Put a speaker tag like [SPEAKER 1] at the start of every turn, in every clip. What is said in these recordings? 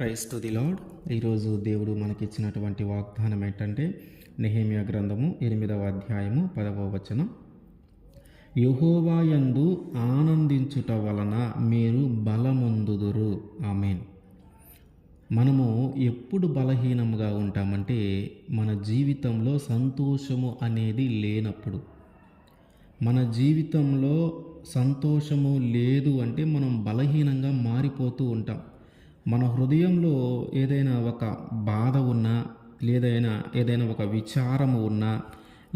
[SPEAKER 1] Praise to the lord. ఈరోజు దేవుడు మనకిచ్చినటువంటి వాగ్దానం ఏంటంటే నెహెమ్యా గ్రంథము 8వ అధ్యాయము 10వ వచనం. యెహోవా యందు ఆనందించుట వలన మీరు బలమొందుదురు. ఆమేన్. మనము ఎప్పుడు బలహీనంగా ఉంటామంటే మన జీవితంలో సంతోషము అనేది లేనప్పుడు. మన జీవితంలో సంతోషము లేదు అంటే మనం బలహీనంగా మారిపోతూ ఉంటాం. మన హృదయంలో ఏదైనా ఒక బాధ ఉన్నా, ఏదైనా ఒక విచారము ఉన్నా,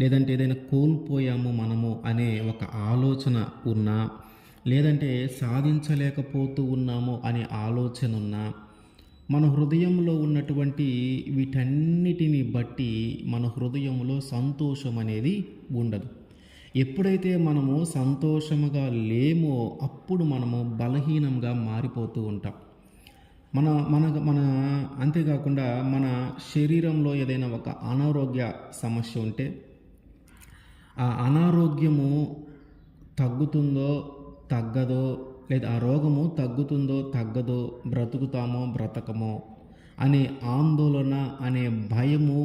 [SPEAKER 1] లేదంటే ఏదైనా కోల్పోయాము మనము అనే ఒక ఆలోచన ఉన్నా, లేదంటే సాధించలేకపోతూ ఉన్నాము అనే ఆలోచన ఉన్నా, మన హృదయంలో ఉన్నటువంటి వీటన్నిటిని బట్టి మన హృదయంలో సంతోషం అనేది ఉండదు. ఎప్పుడైతే మనము సంతోషముగా లేమో అప్పుడు మనము బలహీనంగా మారిపోతూ ఉంటాం. మన మన మన అంతేకాకుండా మన శరీరంలో ఏదైనా ఒక అనారోగ్య సమస్య ఉంటే ఆ అనారోగ్యము తగ్గుతుందో తగ్గదో, లేదా ఆ రోగము తగ్గుతుందో తగ్గదో, బ్రతుకుతామో బ్రతకమో అనే ఆందోళన అనే భయము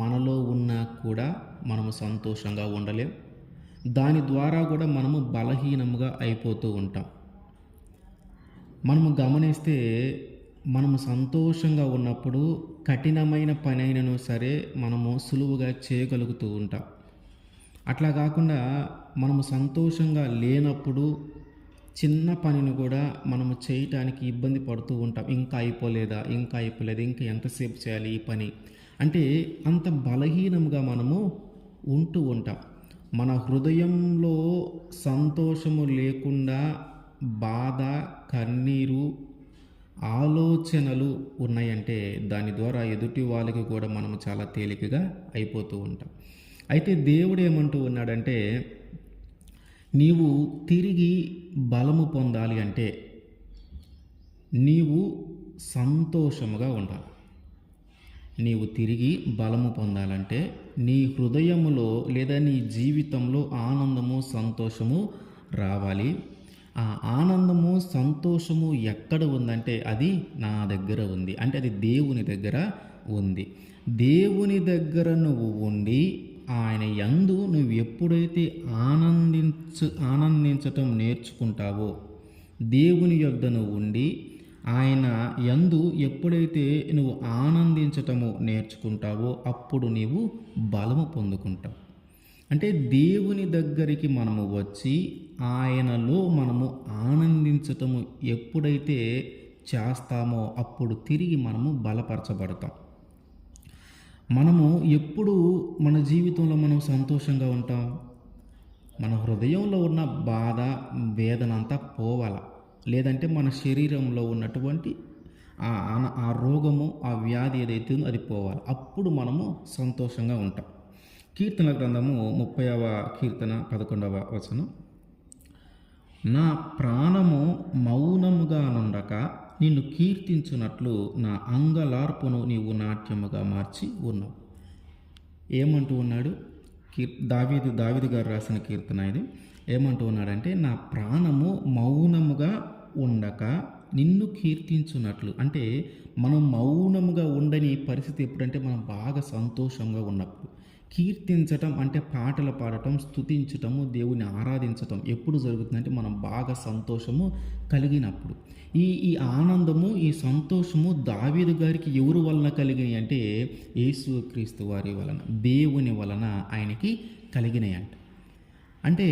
[SPEAKER 1] మనలో ఉన్నా కూడా మనము సంతోషంగా ఉండలేం. దాని ద్వారా కూడా మనము బలహీనంగా అయిపోతూ ఉంటాం. మనము గమనిస్తే మనము సంతోషంగా ఉన్నప్పుడు కఠినమైన పని అయినను సరే మనము సులువుగా చేయగలుగుతూ ఉంటాం. అట్లా కాకుండా మనము సంతోషంగా లేనప్పుడు చిన్న పనిని కూడా మనము చేయటానికి ఇబ్బంది పడుతూ ఉంటాం. ఇంకా అయిపోలేదు, ఇంకా ఎంతసేపు చేయాలి ఈ పని అంటే అంత బలహీనంగా మనము ఉంటూ ఉంటాం. మన హృదయంలో సంతోషము లేకుండా బాధ, కన్నీరు, ఆలోచనలు ఉన్నాయంటే దాని ద్వారా ఎదుటి వాళ్ళకి కూడా మనము చాలా తేలికగా అయిపోతూ ఉంటాం. అయితే దేవుడు ఏమంటూ ఉన్నాడంటే, నీవు తిరిగి బలము పొందాలి అంటే నీవు సంతోషముగా ఉండాలి. నీవు తిరిగి బలము పొందాలంటే నీ హృదయములో లేదా నీ జీవితంలో ఆనందము, సంతోషము రావాలి. ఆ ఆనందము, సంతోషము ఎక్కడ ఉందంటే అది నా దగ్గర ఉంది, అంటే అది దేవుని దగ్గర ఉంది. దేవుని దగ్గర నువ్వు ఉండి ఆయన యందు నువ్వు ఎప్పుడైతే ఆనందించటం నేర్చుకుంటావో, దేవుని యొద్ద నువ్వు ఉండి ఆయన యందు ఎప్పుడైతే నువ్వు ఆనందించటము నేర్చుకుంటావో అప్పుడు నీవు బలము పొందుకుంటావు. అంటే దేవుని దగ్గరికి మనము వచ్చి ఆయనలో మనము ఆనందించటము ఎప్పుడైతే చేస్తామో అప్పుడు తిరిగి మనము బలపరచబడతాం. మనము ఎప్పుడు మన జీవితంలో మనం సంతోషంగా ఉంటాం? మన హృదయంలో ఉన్న బాధ, వేదన అంతా పోవాల, లేదంటే మన శరీరంలో ఉన్నటువంటి ఆ రోగము, ఆ వ్యాధి ఏదైతే ఉందో అది పోవాలి. అప్పుడు మనము సంతోషంగా ఉంటాం. కీర్తన గ్రంథము 30వ కీర్తన 11వ వచనం. నా ప్రాణము మౌనముగా నుండక నిన్ను కీర్తించున్నట్లు నా అంగలార్పును నీవు నాట్యముగా మార్చి ఉన్నావు. ఏమంటూ ఉన్నాడు? దావీదు గారు రాసిన కీర్తన ఇది. ఏమంటూ ఉన్నాడంటే, నా ప్రాణము మౌనముగా ఉండక నిన్ను కీర్తించున్నట్లు. అంటే మనం మౌనముగా ఉండని పరిస్థితి ఎప్పుడంటే మనం బాగా సంతోషంగా ఉన్నప్పుడు. కీర్తించటం అంటే పాటలు పాడటం, స్తుతించటము, దేవుని ఆరాధించటం ఎప్పుడు జరుగుతుందంటే మనం బాగా సంతోషము కలిగినప్పుడు. ఈ ఆనందము, ఈ సంతోషము దావీదు గారికి ఎవరి వలన కలిగినాయి అంటే యేసుక్రీస్తు వారి వలన, దేవుని వలన ఆయనకి కలిగినాయి అంట. అంటే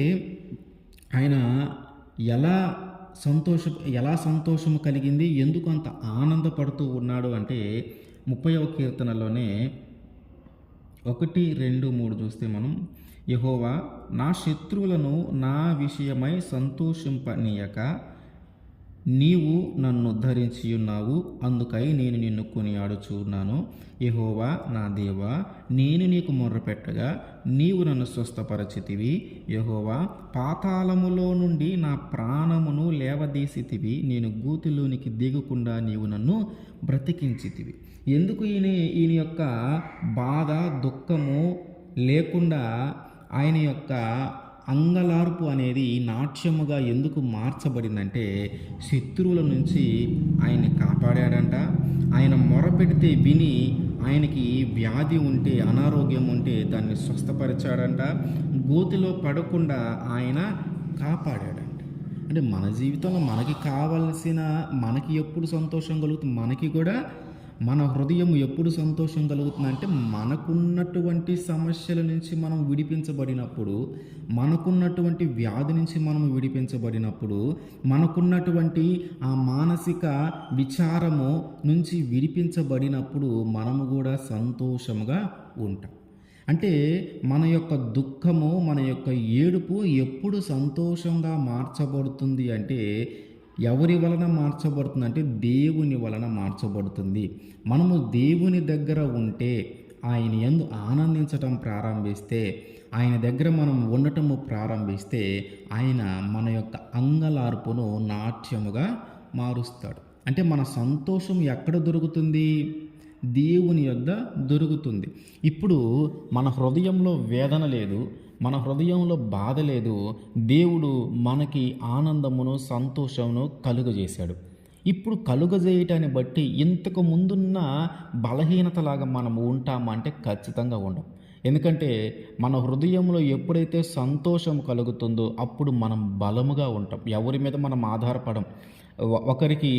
[SPEAKER 1] ఆయన ఎలా సంతోషము కలిగింది, ఎందుకు అంత ఆనందపడుతూ ఉన్నాడు అంటే 30వ కీర్తనలోనే 1, 2, 3 చూస్తే మనం, యెహోవా నా శత్రువులను నా విషయమై సంతోషింపనీయక నీవు నన్ను ఉద్ధరించి ఉన్నావు, అందుకై నేను నిన్ను కొనియాడుచున్నాను. యెహోవా నా దేవా, నేను నీకు మొర్రపెట్టగా నీవు నన్ను స్వస్థపరచితివి. యెహోవా పాతాళములో నుండి నా ప్రాణమును లేవదీసితివి, నేను గూతిలోనికి దిగకుండా నీవు నన్ను బ్రతికించితివి. ఎందుకు ఈయన యొక్క బాధ, దుఃఖము లేకుండా ఆయన యొక్క అంగలార్పు అనేది నాట్యముగా ఎందుకు మార్చబడిందంటే శత్రువుల నుంచి ఆయన్ని కాపాడాడంట. ఆయన మొరపెడితే విని ఆయనకి వ్యాధి ఉంటే, అనారోగ్యం ఉంటే దాన్ని స్వస్థపరిచాడంట. గోతిలో పడకుండా ఆయన కాపాడాడంట. అంటే మన జీవితంలో మనకి కావాల్సిన, మనకి ఎప్పుడు సంతోషం కలుగుతుంది, మనకి కూడా మన హృదయం ఎప్పుడు సంతోషం కలుగుతుందంటే మనకున్నటువంటి సమస్యల నుంచి మనం విడిపించబడినప్పుడు, మనకున్నటువంటి వ్యాధి నుంచి మనం విడిపించబడినప్పుడు, మనకున్నటువంటి ఆ మానసిక విచారము నుంచి విడిపించబడినప్పుడు మనము కూడా సంతోషంగా ఉంటాం. అంటే మన యొక్క దుఃఖము, మన యొక్క ఏడుపు ఎప్పుడు సంతోషంగా మార్చబడుతుంది అంటే ఎవరి వలన మార్చబడుతుంది అంటే దేవుని వలన మార్చబడుతుంది. మనము దేవుని దగ్గర ఉంటే, ఆయన యందు ఆనందించటం ప్రారంభిస్తే, ఆయన దగ్గర మనం ఉండటము ప్రారంభిస్తే ఆయన మన యొక్క అంగలార్పును నాట్యముగా మారుస్తాడు. అంటే మన సంతోషం ఎక్కడ దొరుకుతుంది? దేవుని యొద్ద దొరుకుతుంది. ఇప్పుడు మన హృదయంలో వేదన లేదు, మన హృదయంలో బాధ లేదు. దేవుడు మనకి ఆనందమును, సంతోషమును కలుగజేశాడు. ఇప్పుడు కలుగజేయటాన్ని బట్టి ఇంతకు ముందున్న బలహీనతలాగా మనం ఉంటామంటే ఖచ్చితంగా ఉండం. ఎందుకంటే మన హృదయంలో ఎప్పుడైతే సంతోషం కలుగుతుందో అప్పుడు మనం బలముగా ఉంటాం. ఎవరి మీద మనం ఆధారపడం. ఒకరికి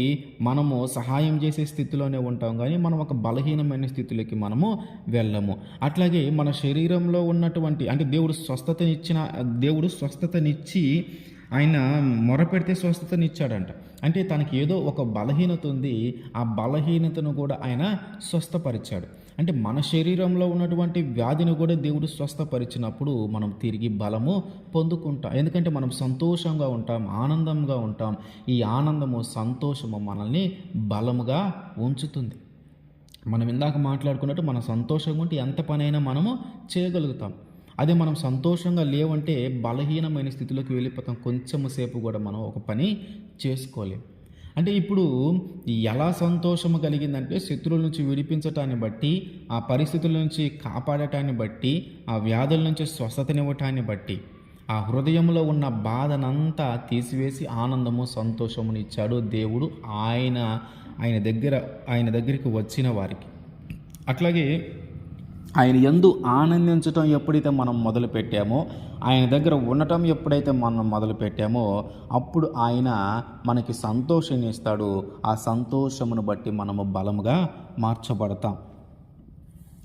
[SPEAKER 1] మనము సహాయం చేసే స్థితిలోనే ఉంటాం, కానీ మనం ఒక బలహీనమైన స్థితిలోకి మనము వెళ్ళము. అట్లాగే మన శరీరంలో ఉన్నటువంటి, అంటే దేవుడు స్వస్థతనిచ్చి ఆయన మొరపెడితే స్వస్థతనిచ్చాడంట. అంటే తనకి ఏదో ఒక బలహీనత ఉంది, ఆ బలహీనతను కూడా ఆయన స్వస్థపరిచాడు. అంటే మన శరీరంలో ఉన్నటువంటి వ్యాధిని కూడా దేవుడు స్వస్థపరిచినప్పుడు మనం తిరిగి బలము పొందుకుంటాం. ఎందుకంటే మనం సంతోషంగా ఉంటాం, ఆనందంగా ఉంటాం. ఈ ఆనందము, సంతోషము మనల్ని బలముగా ఉంచుతుంది. మనం ఇందాక మాట్లాడుకున్నట్టు మన సంతోషంగా ఉంటే ఎంత పనైనా మనము చేయగలుగుతాం. అదే మనం సంతోషంగా లేవంటే బలహీనమైన స్థితిలోకి వెళ్ళిపోతాం. కొంచెం సేపు కూడా మనం ఒక పని చేసుకోలేం. అంటే ఇప్పుడు ఎలా సంతోషము కలిగిందంటే శత్రువుల నుంచి విడిపించటాన్ని బట్టి, ఆ పరిస్థితుల నుంచి కాపాడటాన్ని బట్టి, ఆ వ్యాధుల నుంచి స్వస్థతనివ్వటాన్ని బట్టి, ఆ హృదయంలో ఉన్న బాధనంతా తీసివేసి ఆనందము, సంతోషమును ఇచ్చాడు దేవుడు ఆయన దగ్గరికి వచ్చిన వారికి. అట్లాగే ఆయన యందు ఆనందించటం ఎప్పుడైతే మనం మొదలుపెట్టామో, ఆయన దగ్గర ఉండటం ఎప్పుడైతే మనం మొదలుపెట్టామో అప్పుడు ఆయన మనకి సంతోషాన్ని ఇస్తాడు. ఆ సంతోషమును బట్టి మనము బలముగా మార్చబడతాం.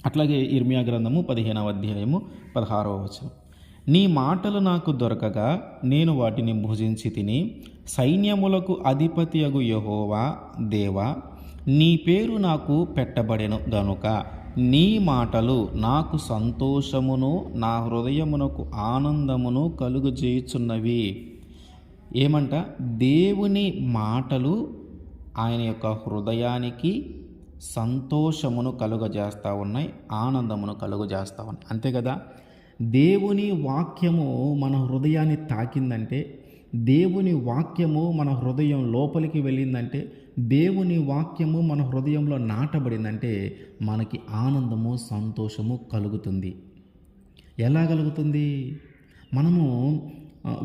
[SPEAKER 1] అట్లాగే ఇర్మియా గ్రంథము 15వ అధ్యాయము 16వ వచనం. నీ మాటలు నాకు దొరకగా నేను వాటిని భుజించి తిని, సైన్యములకు అధిపతియగు యెహోవా దేవా, నీ పేరు నాకు పెట్టబడెను గనుక నీ మాటలు నాకు సంతోషమును, నా హృదయమునకు ఆనందమును కలుగజేయుచున్నవి. ఏమంట? దేవుని మాటలు ఆయన యొక్క హృదయానికి సంతోషమును కలుగజేస్తూ ఉన్నాయి, ఆనందమును కలుగజేస్తూ ఉన్నాయి. అంతే కదా? దేవుని వాక్యము మన హృదయాన్ని తాకిందంటే, దేవుని వాక్యము మన హృదయం లోపలికి వెళ్ళిందంటే, దేవుని వాక్యము మన హృదయంలో నాటబడిందంటే మనకి ఆనందము, సంతోషము కలుగుతుంది. ఎలా కలుగుతుంది? మనము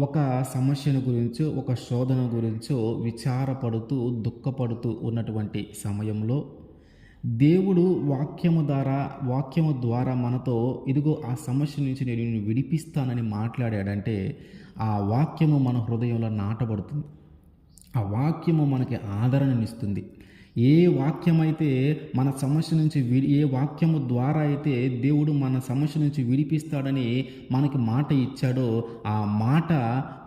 [SPEAKER 1] ఒక సమస్యను గురించో, ఒక శోధన గురించో విచారపడుతూ, దుఃఖపడుతూ ఉన్నటువంటి సమయంలో దేవుడు వాక్యము ద్వారా మనతో ఇదిగో ఆ సమస్య నుంచి నేను నిన్ను విడిపిస్తానని మాట్లాడాడంటే ఆ వాక్యము మన హృదయంలో నాటబడుతుంది. ఆ వాక్యము మనకి ఆదరణనిస్తుంది. ఏ వాక్యమైతే మన సమస్య నుంచి ఏ వాక్యము ద్వారా అయితే దేవుడు మన సమస్య నుంచి విడిపిస్తాడని మనకి మాట ఇచ్చాడో ఆ మాట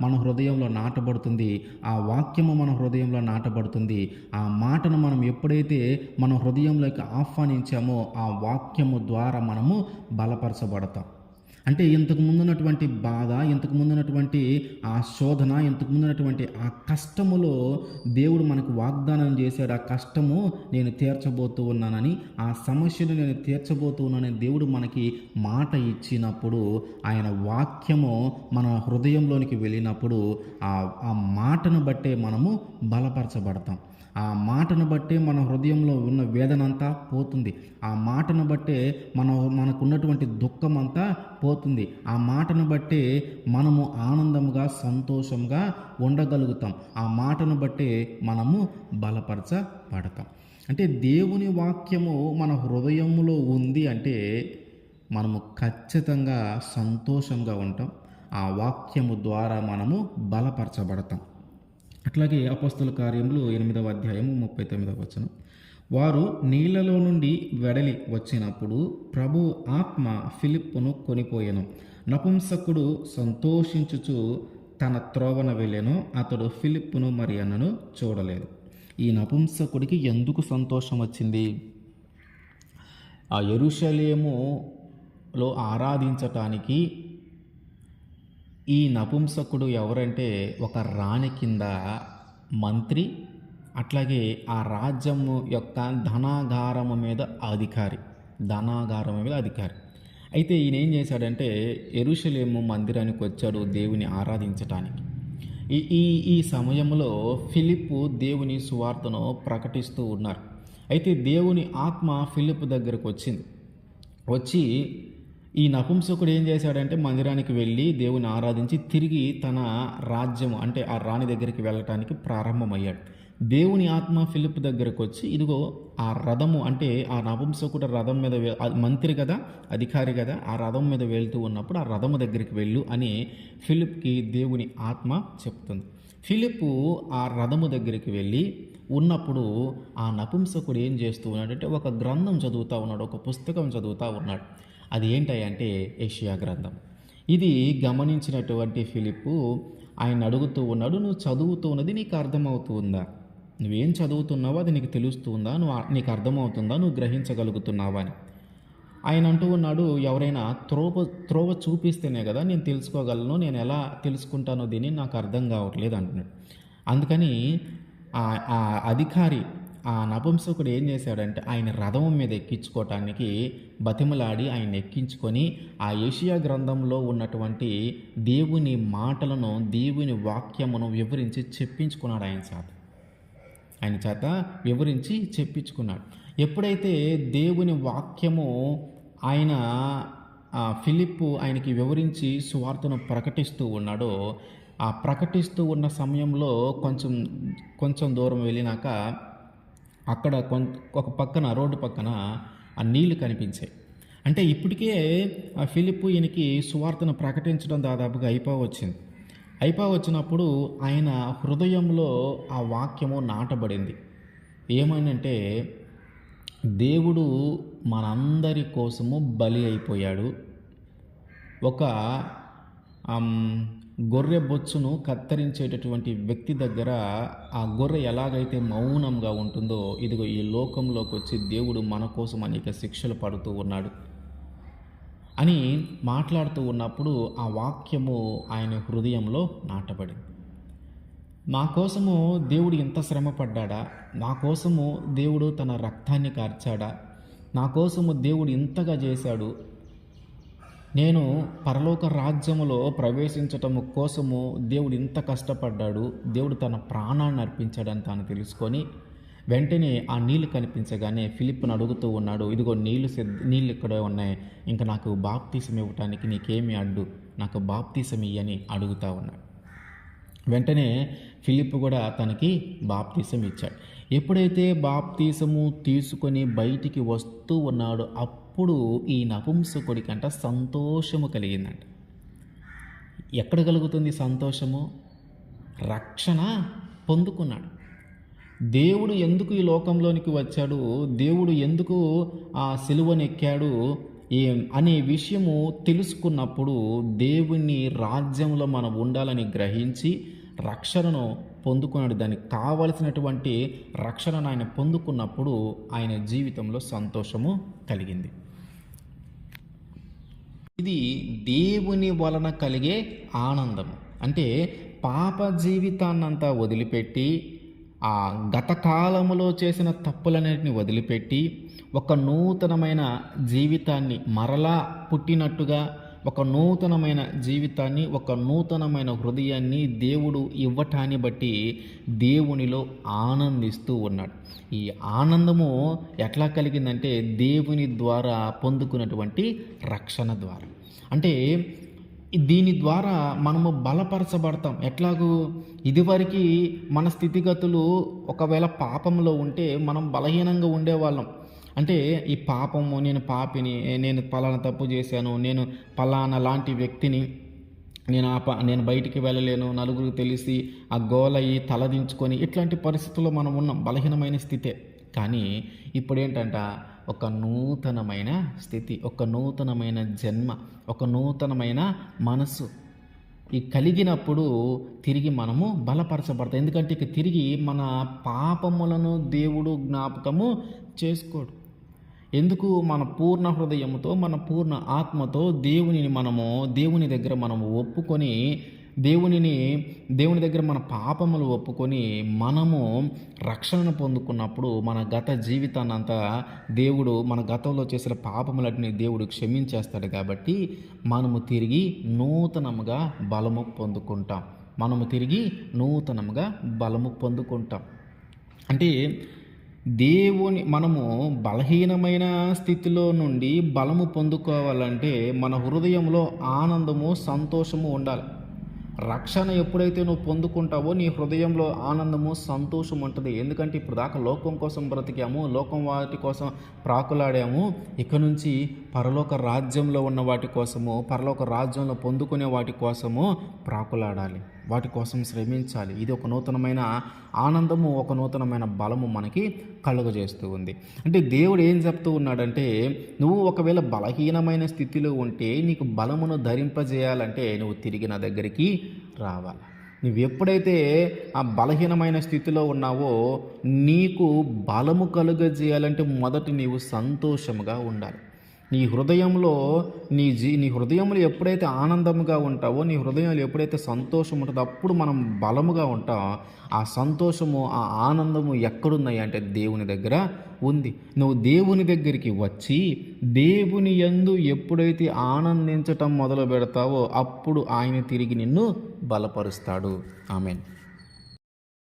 [SPEAKER 1] మన హృదయంలో నాటబడుతుంది. ఆ వాక్యము మన హృదయంలో నాటబడుతుంది. ఆ మాటను మనం ఎప్పుడైతే మన హృదయంలోకి ఆహ్వానించామో ఆ వాక్యము ద్వారా మనము బలపరచబడతాం. అంటే ఇంతకు ముందున్నటువంటి బాధ, ఇంతకు ముందున్నటువంటి ఆ శోధన, ఇంతకు ముందున్నటువంటి ఆ కష్టములో దేవుడు మనకు వాగ్దానం చేశాడు. ఆ కష్టము నేను తీర్చబోతూ ఉన్నానని, ఆ సమస్యను నేను తీర్చబోతూ ఉన్నానని దేవుడు మనకి మాట ఇచ్చినప్పుడు, ఆయన వాక్యము మన హృదయంలోనికి వెళ్ళినప్పుడు ఆ మాటను బట్టే మనము బలపరచబడతాం. ఆ మాటను బట్టే మన హృదయంలో ఉన్న వేదనంతా పోతుంది. ఆ మాటను బట్టే మనకున్నటువంటి దుఃఖం అంతా పోతుంది. ఆ మాటను బట్టే మనము ఆనందంగా, సంతోషంగా ఉండగలుగుతాం. ఆ మాటను బట్టే మనము బలపరచబడతాం. అంటే దేవుని వాక్యము మన హృదయంలో ఉంది అంటే మనము ఖచ్చితంగా సంతోషంగా ఉంటాం. ఆ వాక్యము ద్వారా మనము బలపరచబడతాం. అట్లాగే అపోస్తల కార్యములు 8వ అధ్యాయము 39వ వచనం. వారు నీళ్లలో నుండి వెడలి వచ్చినప్పుడు ప్రభు ఆత్మ ఫిలిప్పును కొనిపోయెను. నపుంసకుడు సంతోషించుచు తన త్రోవన వెళ్ళెను. అతడు ఫిలిప్పును మరి అన్నను చూడలేదు. ఈ నపుంసకుడికి ఎందుకు సంతోషం వచ్చింది? ఆ యెరూషలేములో ఆరాధించటానికి ఈ నపుంసకుడు ఎవరంటే ఒక రాణి కింద మంత్రి, అట్లాగే ఆ రాజ్యము యొక్క ధనాగారము మీద అధికారి. అయితే ఈయన ఏం చేశాడంటే యెరూషలేము మందిరానికి వచ్చాడు దేవుని ఆరాధించటానికి. ఈ ఈ ఈ సమయంలో ఫిలిప్పు దేవుని సువార్తను ప్రకటిస్తూ ఉన్నారు. అయితే దేవుని ఆత్మ ఫిలిప్పు దగ్గరకు వచ్చి ఈ నపుంసకుడు ఏం చేశాడంటే మందిరానికి వెళ్ళి దేవుని ఆరాధించి తిరిగి తన రాజ్యము అంటే ఆ రాణి దగ్గరికి వెళ్ళటానికి ప్రారంభమయ్యాడు. దేవుని ఆత్మ ఫిలిప్ దగ్గరకు వచ్చి ఇదిగో ఆ రథము అంటే ఆ నపుంసకుడు రథం మీద మంత్రి కదా, అధికారి కదా, ఆ రథం మీద వెళ్తూ ఉన్నప్పుడు ఆ రథము దగ్గరికి వెళ్ళు అని ఫిలిప్కి దేవుని ఆత్మ చెప్తుంది. ఫిలిప్పు ఆ రథము దగ్గరికి వెళ్ళి ఉన్నప్పుడు ఆ నపుంసకుడు ఏం చేస్తూ ఉన్నాడంటే ఒక గ్రంథం చదువుతూ ఉన్నాడు, ఒక పుస్తకం చదువుతూ ఉన్నాడు. అది ఏంటంటే యెషయా గ్రంథం. ఇది గమనించినటువంటి ఫిలిప్పు ఆయన అడుగుతూ ఉన్నాడు, నువ్వు చదువుతూ ఉన్నది నీకు అర్థమవుతుందా? నువ్వేం చదువుతున్నావో అది నీకు తెలుస్తుందా? నీకు అర్థమవుతుందా? నువ్వు గ్రహించగలుగుతున్నావా అని ఆయన అంటూ ఉన్నాడు. ఎవరైనా త్రోవ చూపిస్తేనే కదా నేను తెలుసుకోగలను, నేను ఎలా తెలుసుకుంటానో దీన్ని నాకు అర్థం కావట్లేదు అంటున్నాడు. అందుకని ఆ అధికారి ఆ నపుంసకుడు ఏం చేశాడంటే ఆయన రథం మీద ఎక్కించుకోవటానికి బతిమలాడి ఆయన ఎక్కించుకొని ఆ యెషయా గ్రంథంలో ఉన్నటువంటి దేవుని మాటలను, దేవుని వాక్యమును వివరించి చెప్పించుకున్నాడు. ఆయన చేత వివరించి చెప్పించుకున్నాడు. ఎప్పుడైతే దేవుని వాక్యము ఆయన ఫిలిప్పు ఆయనకి వివరించి సువార్తను ప్రకటిస్తూ ఉన్నాడో, ఆ ప్రకటిస్తూ ఉన్న సమయంలో కొంచెం దూరం వెళ్ళినాక అక్కడ ఒక పక్కన రోడ్డు పక్కన ఆ నీళ్లు కనిపించాయి. అంటే ఇప్పటికే ఆ ఫిలిప్పు ఈయనకి సువార్తను ప్రకటించడం దాదాపుగా అయిపోవచ్చినప్పుడు ఆయన హృదయంలో ఆ వాక్యము నాటబడింది. ఏమైందంటే దేవుడు మనందరి కోసము బలి అయిపోయాడు. ఒక గొర్రె బొచ్చును కత్తిరించేటటువంటి వ్యక్తి దగ్గర ఆ గొర్రె ఎలాగైతే మౌనంగా ఉంటుందో, ఇదిగో ఈ లోకంలోకి వచ్చి దేవుడు మన కోసం అనేక శిక్షలు పడుతూ ఉన్నాడు అని మాట్లాడుతూ ఉన్నప్పుడు ఆ వాక్యము ఆయన హృదయంలో నాటబడింది. నా కోసము దేవుడు ఇంత శ్రమ పడ్డాడా? నా కోసము దేవుడు తన రక్తాన్ని కార్చాడా? నా కోసము దేవుడు ఇంతగా చేశాడు. నేను పరలోక రాజ్యములో ప్రవేశించటము కోసము దేవుడు ఇంత కష్టపడ్డాడు, దేవుడు తన ప్రాణాన్ని అర్పించాడని తాను తెలుసుకొని వెంటనే ఆ నీళ్లు కనిపించగానే ఫిలిప్పును అడుగుతూ ఉన్నాడు, ఇదిగో నీళ్ళు ఇక్కడే ఉన్నాయి, ఇంకా నాకు బాప్తీసం ఇవ్వటానికి నీకేమి అడ్డు, నాకు బాప్తీసం ఇయ్యని అడుగుతూ ఉన్నాడు. వెంటనే ఫిలిప్పు కూడా తనకి బాప్తీసం ఇచ్చాడు. ఎప్పుడైతే బాప్తీసము తీసుకొని బయటికి వస్తూ ఉన్నాడో అప్పుడు ఈ నపుంసకుడికంట సంతోషము కలిగిందంట. ఎక్కడ కలుగుతుంది సంతోషము? రక్షణ పొందుకున్నాడు. దేవుడు ఎందుకు ఈ లోకంలోనికి వచ్చాడు, దేవుడు ఎందుకు ఆ సిలువనెక్కాడు అనే విషయము తెలుసుకున్నప్పుడు దేవుని రాజ్యంలో మనం ఉండాలని గ్రహించి రక్షణను పొందుకున్నాడు. దానికి కావలసినటువంటి రక్షణను ఆయన పొందుకున్నప్పుడు ఆయన జీవితంలో సంతోషము కలిగింది. ఇది దేవుని వలన కలిగే ఆనందం. అంటే పాప జీవితాన్నంతా వదిలిపెట్టి ఆ గత కాలములో చేసిన తప్పులన్నిటిని వదిలిపెట్టి ఒక నూతనమైన జీవితాన్ని మరలా పుట్టినట్టుగా ఒక నూతనమైన జీవితాన్ని, ఒక నూతనమైన హృదయాన్ని దేవుడు ఇవ్వటాన్ని బట్టి దేవునిలో ఆనందిస్తూ ఉన్నాడు. ఈ ఆనందము ఎట్లా కలిగిందంటే దేవుని ద్వారా పొందుకున్నటువంటి రక్షణ ద్వారా. అంటే దీని ద్వారా మనము బలపరచబడతాం. ఎట్లాగూ ఇదివరకి మన స్థితిగతులు ఒకవేళ పాపంలో ఉంటే మనం బలహీనంగా ఉండేవాళ్ళం. అంటే ఈ పాపము, నేను పాపిని, నేను పలానా తప్పు చేశాను, నేను పలానా లాంటి వ్యక్తిని, నేను బయటికి వెళ్ళలేను, నలుగురికి తెలిసి ఆ గోలయ్యి తలదించుకొని ఇట్లాంటి పరిస్థితుల్లో మనం ఉన్నాం. బలహీనమైన స్థితే. కానీ ఇప్పుడేంటంట, ఒక నూతనమైన స్థితి, ఒక నూతనమైన జన్మ, ఒక నూతనమైన మనసు ఈ కలిగినప్పుడు తిరిగి మనము బలపరచబడతాం. ఎందుకంటే ఇక తిరిగి మన పాపములను దేవుడు జ్ఞాపకము చేసుకోడు. ఎందుకు? మన పూర్ణ హృదయముతో, మన పూర్ణ ఆత్మతో దేవుని దగ్గర మనము ఒప్పుకొని, దేవుని దగ్గర మన పాపములు ఒప్పుకొని మనము రక్షణను పొందుకున్నప్పుడు మన గత జీవితాన్నంతా దేవుడు, మన గతంలో చేసిన పాపములన్నీ దేవుడు క్షమించేస్తాడు. కాబట్టి మనము తిరిగి నూతనముగా బలము పొందుకుంటాం. అంటే మనము బలహీనమైన స్థితిలో నుండి బలము పొందుకోవాలంటే మన హృదయంలో ఆనందము, సంతోషము ఉండాలి. రక్షణ ఎప్పుడైతే నువ్వు పొందుకుంటావో నీ హృదయంలో ఆనందము, సంతోషం ఉంటుంది. ఎందుకంటే ఇప్పుడు దాకా లోకం కోసం బ్రతికాము, లోకం వాటి కోసం ప్రాకులాడాము. ఇక నుంచి పరలోక రాజ్యంలో ఉన్న వాటి కోసము, పరలోక రాజ్యంలో పొందుకునే వాటి కోసము ప్రాకులాడాలి, వాటి కోసం శ్రమించాలి. ఇది ఒక నూతనమైన ఆనందము, ఒక నూతనమైన బలము మనకి కలుగజేస్తూ ఉంది. అంటే దేవుడు ఏం చెప్తూ ఉన్నాడంటే, నువ్వు ఒకవేళ బలహీనమైన స్థితిలో ఉంటే నీకు బలమును ధరింపజేయాలంటే నువ్వు తిరిగి నా దగ్గరికి రావాలి. నువ్వు ఎప్పుడైతే ఆ బలహీనమైన స్థితిలో ఉన్నావో నీకు బలము కలుగజేయాలంటే మొదట నీవు సంతోషముగా ఉండాలి. నీ హృదయంలో ఎప్పుడైతే ఆనందముగా ఉంటావో, నీ హృదయంలో ఎప్పుడైతే సంతోషం ఉంటుందో అప్పుడు మనం బలముగా ఉంటాం. ఆ సంతోషము, ఆ ఆనందము ఎక్కడున్నాయి అంటే దేవుని దగ్గర ఉంది. నువ్వు దేవుని దగ్గరికి వచ్చి దేవుని యందు ఎప్పుడైతే ఆనందించటం మొదలు పెడతావో అప్పుడు ఆయన తిరిగి నిన్ను బలపరుస్తాడు. ఆమేన్.